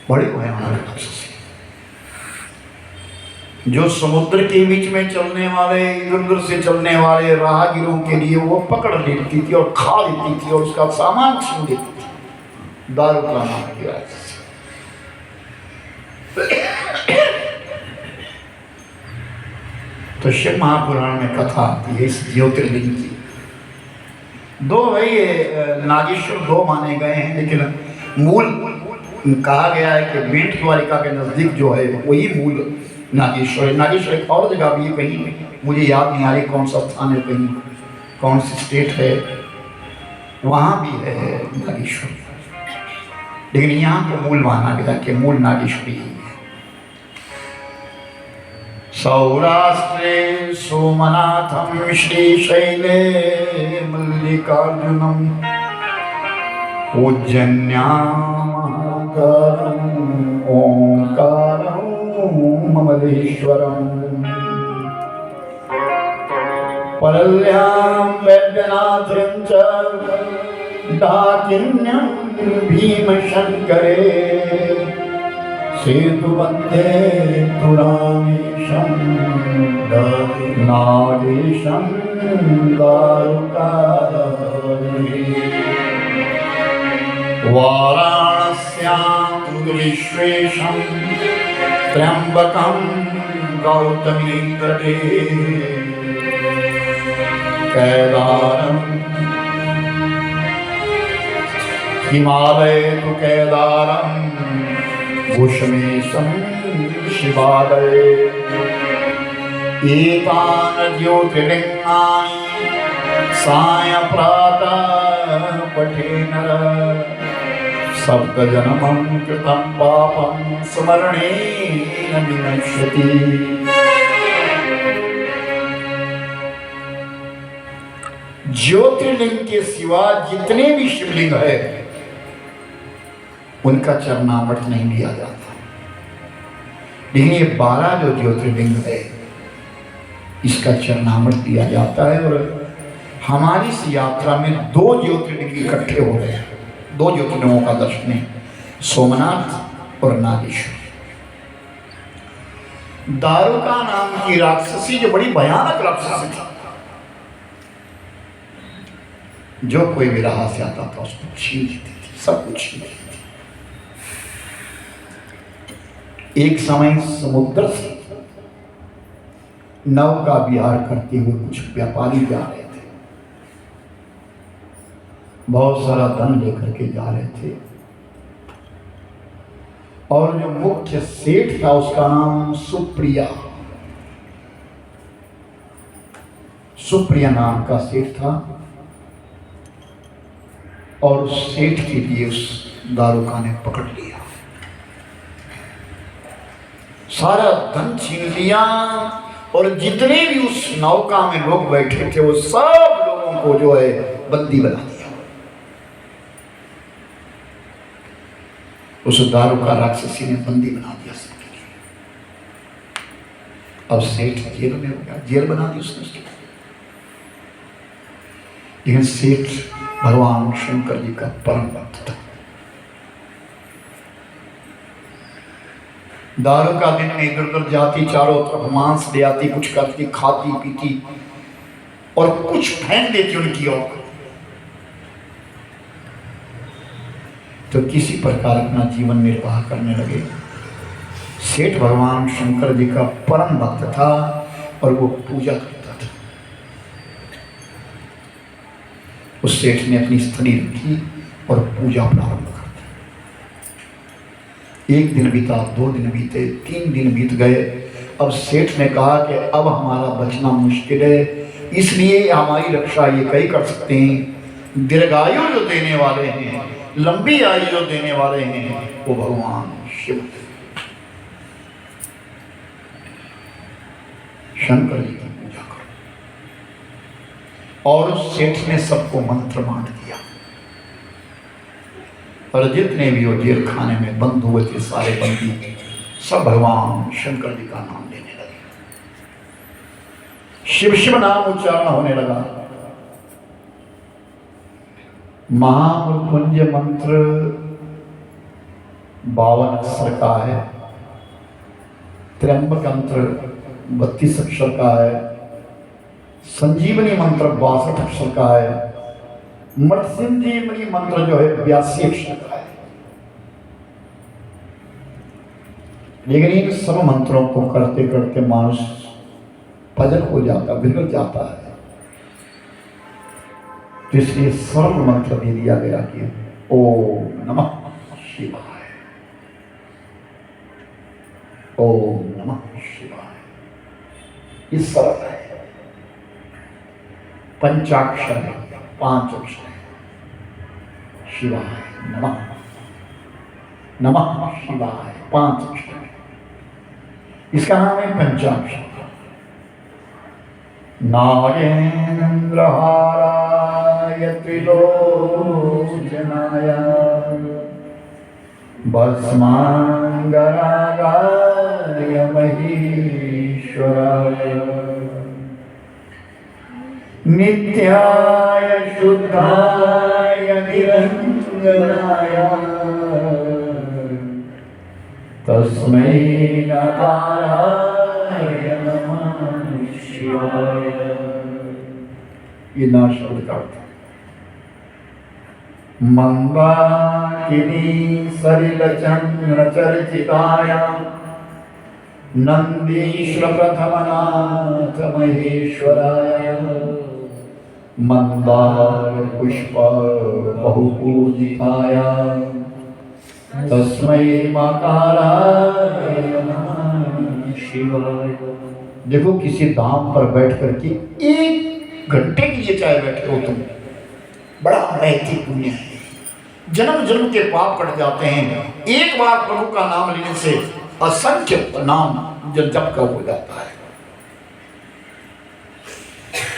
बड़े भयानक राक्षसी जो समुद्र के बीच में चलने वाले, इधर उधर से चलने वाले राहगीरों के लिए वो पकड़ लेती थी और खा लेती थी और उसका सामान छीन लेती थी। दारुका नाम की राक्षसी। तो शिव महापुराण में कथा आती है इस ज्योतिर्लिंग की। दो भाई नागेश्वर दो माने गए हैं, लेकिन मूल कहा गया है कि बेंट द्वारिका के नजदीक जो है वही मूल नागेश्वर है। नागेश्वर एक और जगह भी है, कहीं मुझे याद नहीं आ रही कौन सा स्थान है, कहीं कौन सी स्टेट है, वहाँ भी है नागेश्वर। लेकिन यहाँ को मूल माना गया कि मूल नागेश्वरी है। सौराष्ट्रे सोमनाथम श्रीशैले मल्लिकार्जुनम उज्जन्याम ओंकारं ममलेश्वरम् परल्यां वैद्यनाथं च डाकिन्यं भीमशंकरे सेतुमध्ये तुरामीशं नागेशं दारुकारे वाराणस्यां विश्वेशं त्र्यंबकं गौतमी तटे केदारं हिमालये तु केदारं भूषमेशं शिवालये एतान् ज्योतिर्लिङ्गानि सायं-प्रातः पठे नरः सप्तजन्मं कृतं पापं स्मरणेन विनश्यति। ज्योतिर्लिंग के सिवा जितने भी शिवलिंग है उनका चरणामृत नहीं लिया जाता, लेकिन ये 12 जो ज्योतिर्लिंग है इसका चरणामृत लिया जाता है। और हमारी इस यात्रा में 2 ज्योतिर्लिंग इकट्ठे हो रहे हैं, 2 ज्योतिर्लिंगों का दर्शन है, सोमनाथ और नागेश्वर। दारुका नाम की राक्षसी जो बड़ी भयानक राक्षसी थी, जो कोई भी राह से आता था उसको छीन लेती थी, सब कुछ छीन लेती थी। एक समय समुद्र से नौका विहार करते हुए कुछ व्यापारी जा रहे थे, बहुत सारा धन लेकर के जा रहे थे, और जो मुख्य सेठ था उसका नाम सुप्रिया, सुप्रिया नाम का सेठ था। और उस सेठ के लिए उस दारुका ने पकड़ लिया, सारा धन छीन लिया, और जितने भी उस नौका में लोग बैठे थे वो सब लोगों को जो है बंदी बना दिया। उस दारुका राक्षसी ने बंदी बना दिया सबके लिए। अब सेठ जेल में हो गया, जेल बना दी उसने उसके। लेकिन सेठ भगवान शंकर जी का परम भक्त था। दारुका दिन में इधर उधर जाती, चारों तरफ मांस ले आती, कुछ करती, खाती पीती और कुछ फेंक देती उनकी ओर। तो किसी प्रकार अपना जीवन निर्वाह करने लगे। सेठ भगवान शंकर जी का परम भक्त था और वो पूजा करता था। उस सेठ ने अपनी स्थली रखी और पूजा प्रारंभ कर दी। 1 दिन बीता, 2 दिन बीते, 3 दिन बीत गए। अब सेठ ने कहा कि अब हमारा बचना मुश्किल है, इसलिए हमारी रक्षा ये कई कर सकते हैं, दीर्घायु जो देने वाले हैं, लंबी आयु जो देने वाले हैं वो भगवान शिव शंकर जी की पूजा करो। और उस सेठ ने सबको मंत्र बांट दिया, और जितने भी वो जेल खाने में बंद हुए थे सारे बंदी सब भगवान शंकर जी का नाम लेने लगे। शिव शिव नाम उच्चारण होने लगा। महामृत्युंजय मंत्र 52 अक्षर का है। त्र्यंबक मंत्र 32 अक्षर का है। संजीवनी मंत्र 62 अक्षर का है। मृत्युंजयी मंत्र जो है 82 अक्षर का है। लेकिन इन सब मंत्रों को करते करते मानुष पजल हो जाता, बिगड़ जाता है। तो इसलिए सरल मंत्र दे दिया गया कि ओम नमः शिवाय, ओम नमः शिवाय। ये सरल है, पंचाक्षर है, 5 अक्षर है। शिवाय नमः, नमः शिवाय 5 अक्षर है। इसका नाम है पंचाक्षर। नागेन्द्रहाराय त्रिलोचनाय भस्मांगरागाय महेश्वराय नित्याय शुद्धाय निरंजनाय तस्मै नकाराय नमः शिवाय। ये ना शब्द का अर्थ। मंदाकिनी सलिल चंद्र चर्चिताय नंदीश्वर प्रथमनाथ महेश्वराय मंदार पुष्प बहुपूजिताय तस्मै मकाराय नमः शिवाय। देखो किसी धाम पर बैठ करके 1 घंटे के लिए चाहे बैठे हो तुम, बड़ा महती पुण्य है। जन्म जन्म के पाप कट जाते हैं। एक बार प्रभु का नाम लेने से असंख्य नाम जप का हो जाता है।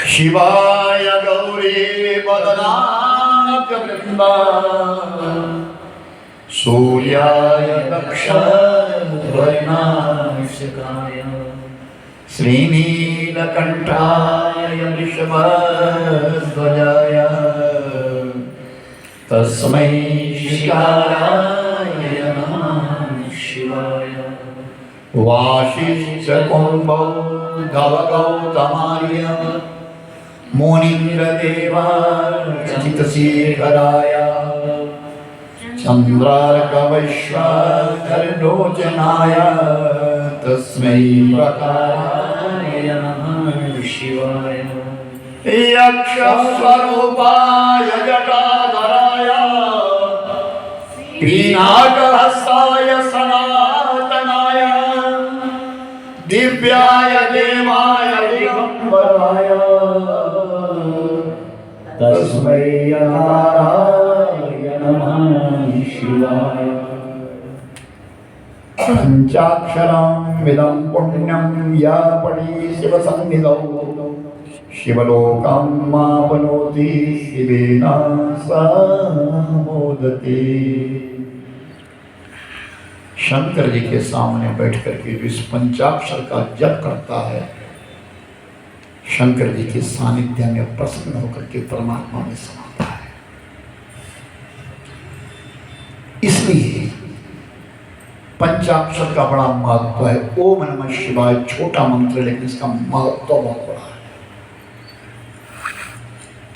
शिवाय गौरी वदनाय वृंदा सूर्याय दक्षिणाय श्रीनीलकंठाय वृषभध्वजाय तस्मै शिकाराय नमः शिवाय। वासिष्ठकुम्भौ धवगौतमार्य मुनीन्द्रदेवार्चितशेखराय चन्द्रार्कवैश्वानरलोचनाय तस्मै प्रकाराय नमः शिवाय। यक्षस्वरूपाय जटाधराय पीनाकहस्ताय सनातनाय दिव्याय देवाय दिगंबराय तस्मै नकाराय नमः शिवाय। पंचाक्षरं इदं पुण्यं या पठि शिवसन्निधौ शिवलोकम् आपनोति शिवेन मोदते। शंकर जी के सामने बैठ करके जो इस पंचाक्षर का जप करता है, शंकर जी के सानिध्य में प्रसन्न होकर के परमात्मा में समाता है। इसलिए पंचाक्षर का बड़ा महत्व है। ओम नमः शिवाय छोटा मंत्र, लेकिन इसका महत्व बहुत बड़ा है।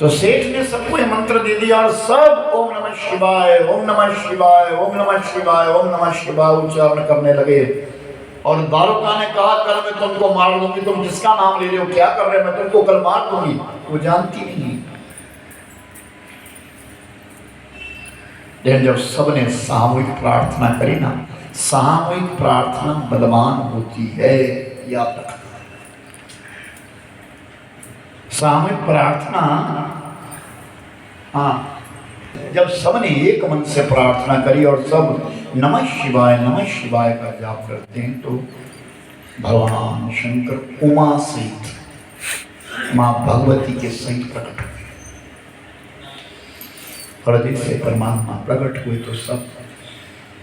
तो सेठ ने सबको ये मंत्र दे दिया और सब ओम नमः शिवाय, ओम नमः शिवाय, ओम नमः शिवाय, ओम नमः शिवाय उच्चारण करने लगे। और दारुका ने कहा कल मैं तुमको मार दूंगी, तुम किसका नाम ले रहे हो, क्या कर रहे हो, मैं तुमको कल मार दूंगी। वो जानती नहीं। लेकिन जब सबने सामूहिक प्रार्थना करी ना, सामूहिक प्रार्थना बलवान होती है, याद रखना। सामूहिक प्रार्थना, हाँ, जब सबने एक मन से प्रार्थना करी और सब नमः शिवाय का जाप करते हैं, तो भगवान शंकर उमा सहित माँ भगवती के सहित प्रकट हुए। हृदय से परमात्मा प्रकट हुए तो सब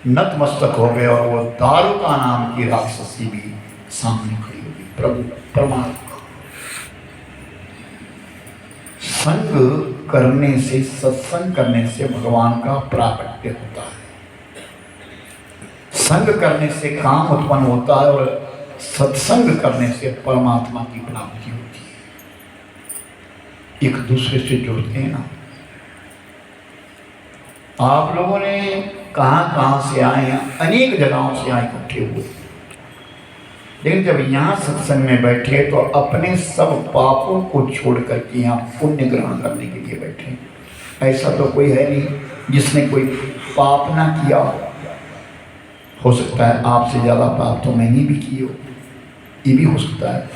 नतमस्तक हो गए और वो दारुका नाम की राक्षसी भी सामने खड़ी हो गई। प्रभु परमात्मा संग करने से, सत्संग करने से भगवान का प्राकट्य होता है। संग करने से काम उत्पन्न होता है और सत्संग करने से परमात्मा की प्राप्ति होती है। एक दूसरे से जुड़ते हैं ना। आप लोगों ने कहाँ से आए हैं, अनेक जगहों से आए इकट्ठे हुए, लेकिन जब यहाँ सत्संग में बैठे तो अपने सब पापों को छोड़ करके यहाँ पुण्य ग्रहण करने के लिए बैठे। ऐसा तो कोई है नहीं जिसने कोई पाप ना किया हो सकता है आपसे ज़्यादा पाप तो मैंने भी किए हो, ये भी हो सकता है।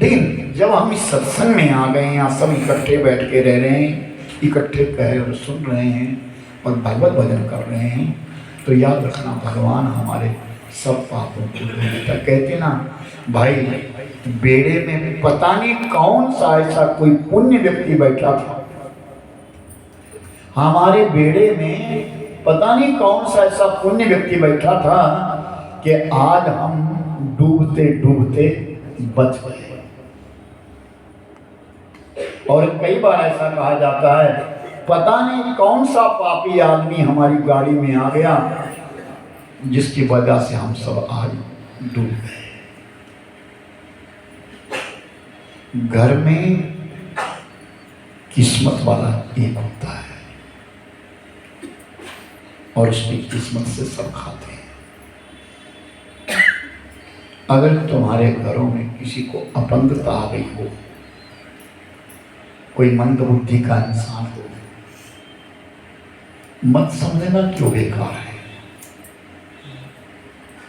लेकिन जब हम इस सत्संग में आ गए, यहाँ सब इकट्ठे बैठ के रह रहे हैं, इकट्ठे कह और सुन रहे हैं और भगवत भजन कर रहे हैं, तो याद रखना भगवान हमारे सब पापों को धो देता। कहते ना भाई, बेड़े में पता नहीं कौन सा ऐसा कोई पुण्य व्यक्ति बैठा था, हमारे बेड़े में पता नहीं कौन सा ऐसा पुण्य व्यक्ति बैठा था कि आज हम डूबते डूबते बच गए। और कई बार ऐसा कहा जाता है, पता नहीं कौन सा पापी आदमी हमारी गाड़ी में आ गया जिसकी वजह से हम सब आज डूब गए। घर में किस्मत वाला एक होता है और उसकी किस्मत से सब खाते हैं। अगर तुम्हारे घरों में किसी को अपंगता आ गई हो, कोई मंद बुद्धि का इंसान हो, मत समझना क्यों बेकार है,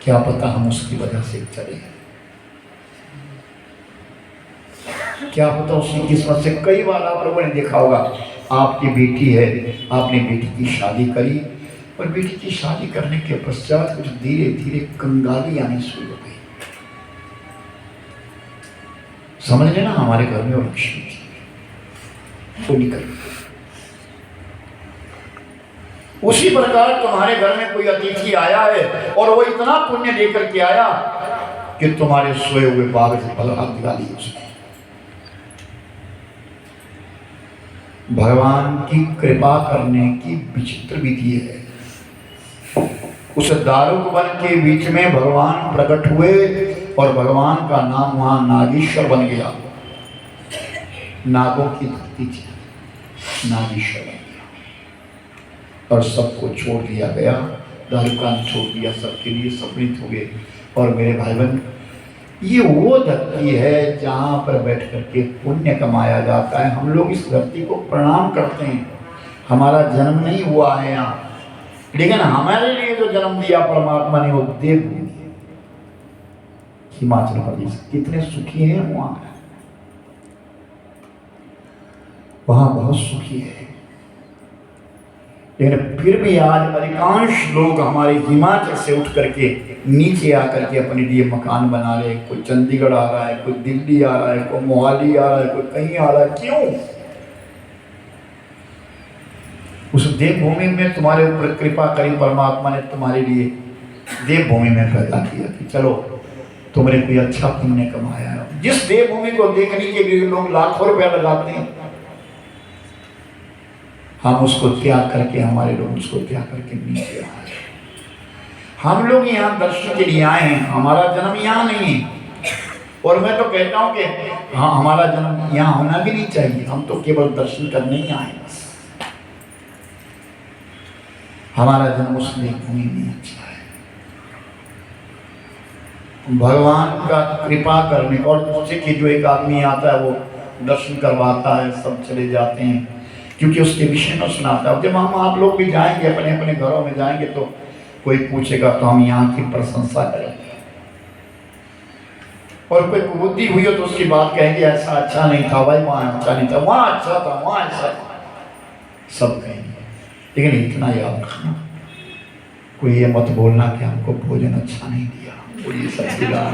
क्या पता हम उसकी वजह से चले, क्या पता उसकी किस्मत से। कई बार आप लोगों ने देखा होगा, आपकी बेटी है, आपने बेटी की शादी करी और बेटी की शादी करने के पश्चात कुछ धीरे धीरे कंगाली आनी शुरू हो गई। समझ लेना हमारे घर में और लक्ष्मी थी, वो निकल गई। उसी प्रकार तुम्हारे घर में कोई अतिथि आया है और वो इतना पुण्य लेकर के आया कि तुम्हारे सोए हुए बाग से फलहार दिला दी उसने। भगवान की कृपा करने की विचित्र विधि है। उस दारुक वन के बीच में भगवान प्रकट हुए और भगवान का नाम वहां नागेश्वर बन गया। नागों की धरती थी, नागेश्वर बन गया और सबको छोड़ दिया गया। दारुकान छोड़ दिया, सबके लिए समृद्ध हो गए। और मेरे भाई बहन, ये वो धरती है जहाँ पर बैठ करके पुण्य कमाया जाता है। हम लोग इस धरती को प्रणाम करते हैं। हमारा जन्म नहीं हुआ है यहाँ, लेकिन हमारे लिए जो जन्म दिया परमात्मा ने वो देवभूमि हिमाचल प्रदेश। कितने सुखी हैं वहाँ बहुत सुखी है। लेकिन फिर भी आज अधिकांश लोग हमारे हिमाचल से उठ करके नीचे आकर के अपने लिए मकान बना रहे। कोई चंडीगढ़ आ रहा है, कोई दिल्ली आ रहा है, कोई मोहाली आ रहा है, कोई कहीं आ रहा है। क्यों? उस देवभूमि में तुम्हारे ऊपर कृपा करी परमात्मा ने, तुम्हारे लिए देवभूमि में पैदा किया कि चलो तुमने कोई अच्छा पुण्य कमाया है। जिस देवभूमि को देखने के लिए लोग लाखों रुपया लगाते हैं, हम उसको त्याग करके, हमारे लोग उसको त्याग करके नीचे आए। हम लोग यहाँ दर्शन के लिए आए हैं, हमारा जन्म यहाँ नहीं है। और मैं तो कहता हूँ कि हाँ, हमारा जन्म यहाँ होना भी नहीं चाहिए। हम तो केवल दर्शन करने ही आए बस। हमारा जन्म उस देवभूमि में अच्छा है। भगवान का कृपा करने और दूसरे की जो एक आदमी आता है वो दर्शन करवाता है, सब चले जाते हैं क्योंकि उसके विषय में सुनाता है। जब हम आप लोग भी जाएंगे, अपने अपने घरों में जाएंगे, तो कोई पूछेगा तो हम यहाँ की प्रशंसा करेंगे। और कोई बुद्धि हुई हो तो उसकी बात कहेंगे ऐसा अच्छा नहीं था भाई, वहाँ अच्छा नहीं था, वहाँ अच्छा था, वहाँ ऐसा था, सब कहेंगे। लेकिन इतना याद रखना, कोई ये मत बोलना कि हमको भोजन अच्छा नहीं दिया। बोलिए सच्ची बात।